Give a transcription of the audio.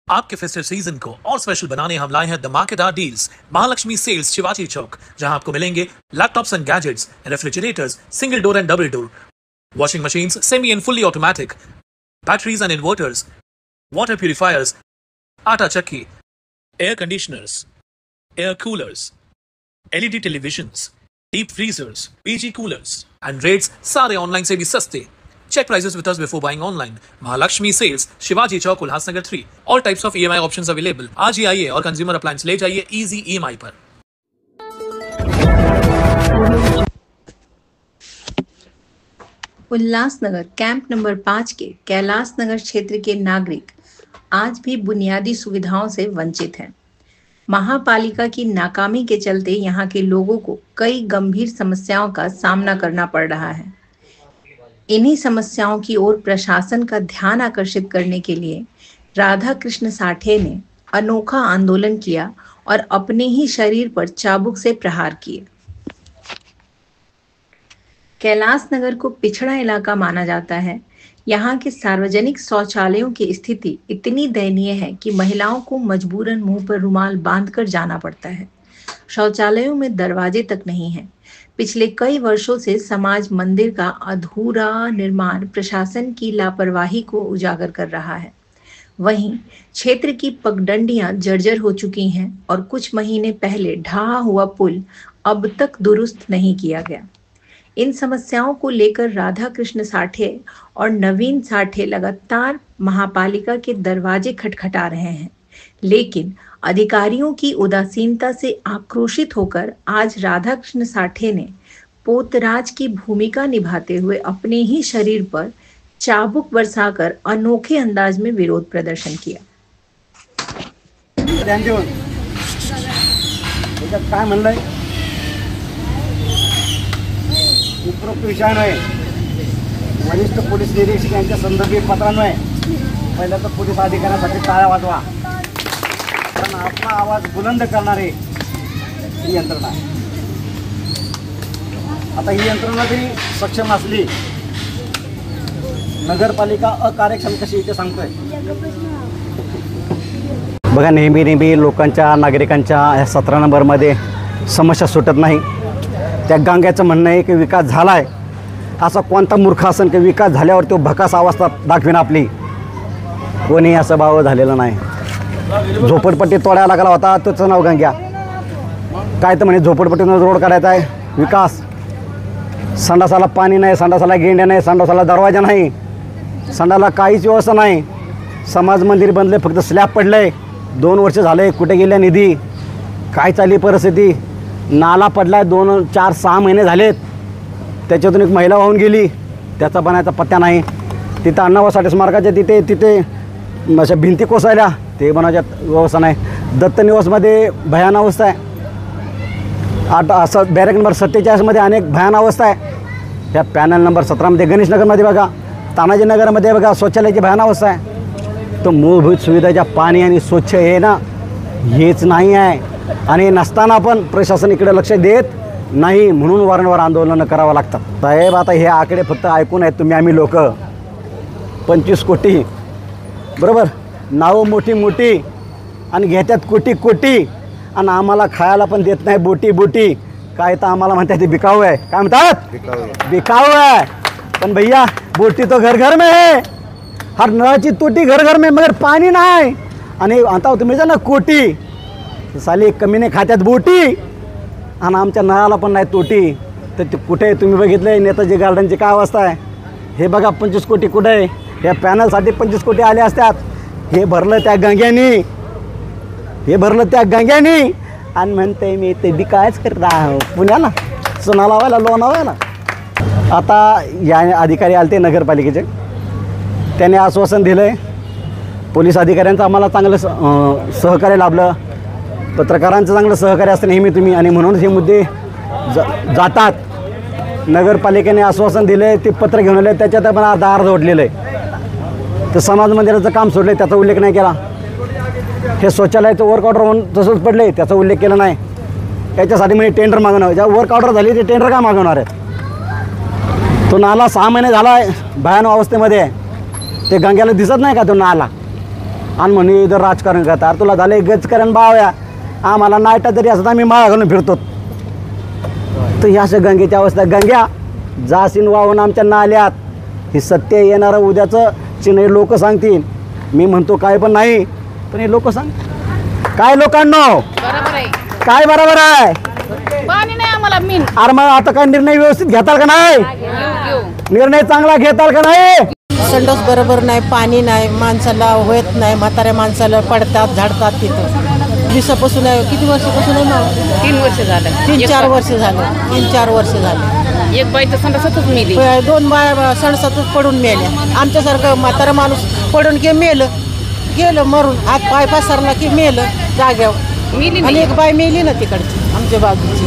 आपके festive season को और स्पेशल बनाने हम लाए हैं धमाकेदार डील्स महालक्ष्मी सेल्स शिवाजी चौक, जहां आपको मिलेंगे laptops and gadgets, refrigerators, single door and double door, washing machines semi and fully automatic, batteries and inverters, water purifiers, आटा चक्की, air conditioners, air coolers, LED televisions, deep freezers, PG coolers and rates सारे online से भी सस्ते। Check prices with us before buying online. Mahalakshmi Sales, Shivaji Chowk, Ulhasnagar 3. All types of EMI options available. आज ही आइए और consumer appliance ले जाइए easy EMI पर। Ulhasnagar camp number 5 के कैलाश नगर क्षेत्र के नागरिक आज भी बुनियादी सुविधाओं से वंचित हैं। महापालिका की नाकामी के चलते यहाँ के लोगों को कई गंभीर समस्याओं का सामना करना पड़ रहा है। इन्हीं समस्याओं की ओर प्रशासन का ध्यान आकर्षित करने के लिए राधा कृष्ण साठे ने अनोखा आंदोलन किया और अपने ही शरीर पर चाबुक से प्रहार किए। कैलाश नगर को पिछड़ा इलाका माना जाता है। यहाँ के सार्वजनिक शौचालयों की स्थिति इतनी दयनीय है कि महिलाओं को मजबूरन मुंह पर रुमाल बांधकर जाना पड़ता है। शौचालयों में दरवाजे तक नहीं है। पिछले कई वर्षों से समाज मंदिर का अधूरा निर्माण प्रशासन की लापरवाही को उजागर कर रहा है। वहीं क्षेत्र की पगडंडियां जर्जर हो चुकी हैं और कुछ महीने पहले ढहा हुआ पुल अब तक दुरुस्त नहीं किया गया। इन समस्याओं को लेकर राधा कृष्ण साठे और नवीन साठे लगातार महापालिका के दरवाजे खटखटा रहे हैं, लेकिन अधिकारियों की उदासीनता से आक्रोशित होकर आज राधा कृष्ण साठे ने पोतराज की भूमिका निभाते हुए अपने ही शरीर पर चाबुक बरसाकर अनोखे अंदाज में विरोध प्रदर्शन किया। काय म्हणलंय उपरोक्त विषयान्वये वरिष्ठ पोलीस निरीक्षक यांच्या संदर्भी पत्रान्वये पहिल्या तर पोलीस अधिकाऱ्यांसाठी टाळ्या वाजवा, कारण आपला आवाज बुलंद करणारे ही यंत्रणा आहे। आता ही यंत्रणा जरी सक्षम असली, नगरपालिका अकार्यक्षम कशी ते सांगतोय। बघा, नेहमी लोकांच्या नागरिकांच्या या 17 नंबरमध्ये समस्या सुटत नाही। त्या गांग्याचं म्हणणं आहे की विकास झाला आहे। असा कोणता मूर्ख असेल की विकास झाल्यावर तो भकास अवस्था दाखवेन आपली? कोणी असं भाव झालेलं नाही। झोपडपट्टी तोडायला लागला होता त्याचं नाव गंग्या। काय तर म्हणे झोपडपट्टीनं रोड काढायचा आहे, विकास। संडासाला पाणी नाही, संडासाला गेंड्या नाही, संडासाला दरवाजा नाही, संडाला काहीच व्यवस्था नाही। समाज मंदिर बनले, फक्त स्लॅब पडले। 2 वर्ष झाले, कुठे गेल्या निधी? काय चालली परिस्थिती? नाला पडला 2, 4, 6 महिने झालेत। त्याच्यातून एक महिला वाहून गेली, त्याचा बनायचा पत्ता नाही। तिथं अण्णाभाऊ साठे स्मारकाच्या तिथे अशा भिंती कोसळल्या, ते बनायच्यात व्यवस्था नाही। दत्त निवासमध्ये भयान अवस्था आहे। असं बॅरेक नंबर 47मध्ये अनेक भयान अवस्था आहे। ह्या पॅनल नंबर 17मध्ये गणेशनगरमध्ये बघा, तानाजीनगरमध्ये बघा, शौचालयाची भयान अवस्था आहे। तो मूलभूत सुविधाच्या पाणी आणि स्वच्छ हे ना, हेच नाही आहे। आणि नसताना पण प्रशासन इकडे लक्ष देत नाही, म्हणून वारंवार आंदोलनं करावं लागतात। साहेब, आता हे आकडे फक्त ऐकून आहेत तुम्ही, आम्ही लोक 25 कोटी बरोबर, नावं मोठी मोठी आणि घेतात कोटी कोटी, आणि आम्हाला खायला पण देत नाही बोटी। काय तर आम्हाला म्हणतात ते बिकाऊ आहे। काय म्हणतात? बिकाऊ आहे। पण भैया, बोटी तो घर घर में है, हर नळाची तोटी घर घर में, मगर पाणी नाही। आणि आता तुम्ही ना कोटी साली कमीने खात्यात बोटी, आणि आमच्या नळाला पण नाही तोटी। तर ते कुठे तुम्ही बघितलं नेताजी गार्डनची काय अवस्था आहे? हे बघा, 25 कोटी कुठे आहे? या पॅनलसाठी 25 कोटी आले असतात। हे भरलं त्या गंग्यानी, आणि म्हणते मी ते बी कायच करत आहे पुण्याला, सोना लावायला, लोणावळ्याला। आता या अधिकारी आले ते नगरपालिकेचे, त्याने आश्वासन दिलं आहे। पोलीस अधिकाऱ्यांचं आम्हाला चांगलं सहकार्य लाभलं, पत्रकारांचं चांगलं सहकार्य असतं नेहमी तुम्ही, आणि म्हणूनच हे मुद्दे जातात। नगरपालिकेने आश्वासन दिले, ते पत्र घेऊन आले, त्याच्यात पण अर्ध ओढलेलं आहे। तर समाज मंदिराचं काम सोडलं, त्याचा उल्लेख नाही केला। हे शौचालयाचं वर्क ऑर्डर म्हणून तसंच पडले, त्याचा उल्लेख केला नाही। याच्यासाठी म्हणजे टेंडर मागवणार, ज्या वर्क ऑर्डर झाली ते टेंडर काय मागवणार आहेत? तो नाला 6 महिने झाला आहे भयानक अवस्थेमध्ये। ते गंग्याला दिसत नाही का तो नाला? आणि म्हणे इथं राजकारण करतात. तुला झालं गजकारण बावया, आम्हाला नाईटा तरी असत आम्ही माळा घालून फिरतो. तर ही असं गंगेची अवस्था. गंग्या जासीन वाहून आमच्या नाल्यात. ही सत्य येणारं उद्याचं चिन्ह लोक सांगतील. मी म्हणतो काय पण नाही, पण हे लोक सांग काय लोकांनो बरोबर आहे. काय बरोबर आहे. पाणी नाही आम्हाला मीन अरे मग आता काय निर्णय व्यवस्थित घेताल का नाही. निर्णय चांगला घेताल का नाही. संडास बरोबर नाही, पाणी नाही, माणसाला होत नाही, म्हाताऱ्या माणसाला पडतात झाडतात. तिथं दिवसापासून आहे, किती वर्षापासून आहे ना. 3 वर्ष झालं. 3-4 वर्ष झालं. 3-4 वर्ष झाले. एक बाई तर संडासातच मेली. 2 बाया संडासातच पडून मेल्या. आमच्यासारखं म्हातारा माणूस पडून की गेलं मरून. हात पाय पसरला की मेलं जाग्यावर. मेली आणि एक बाई मेली ना तिकडची आमच्या बाजूची.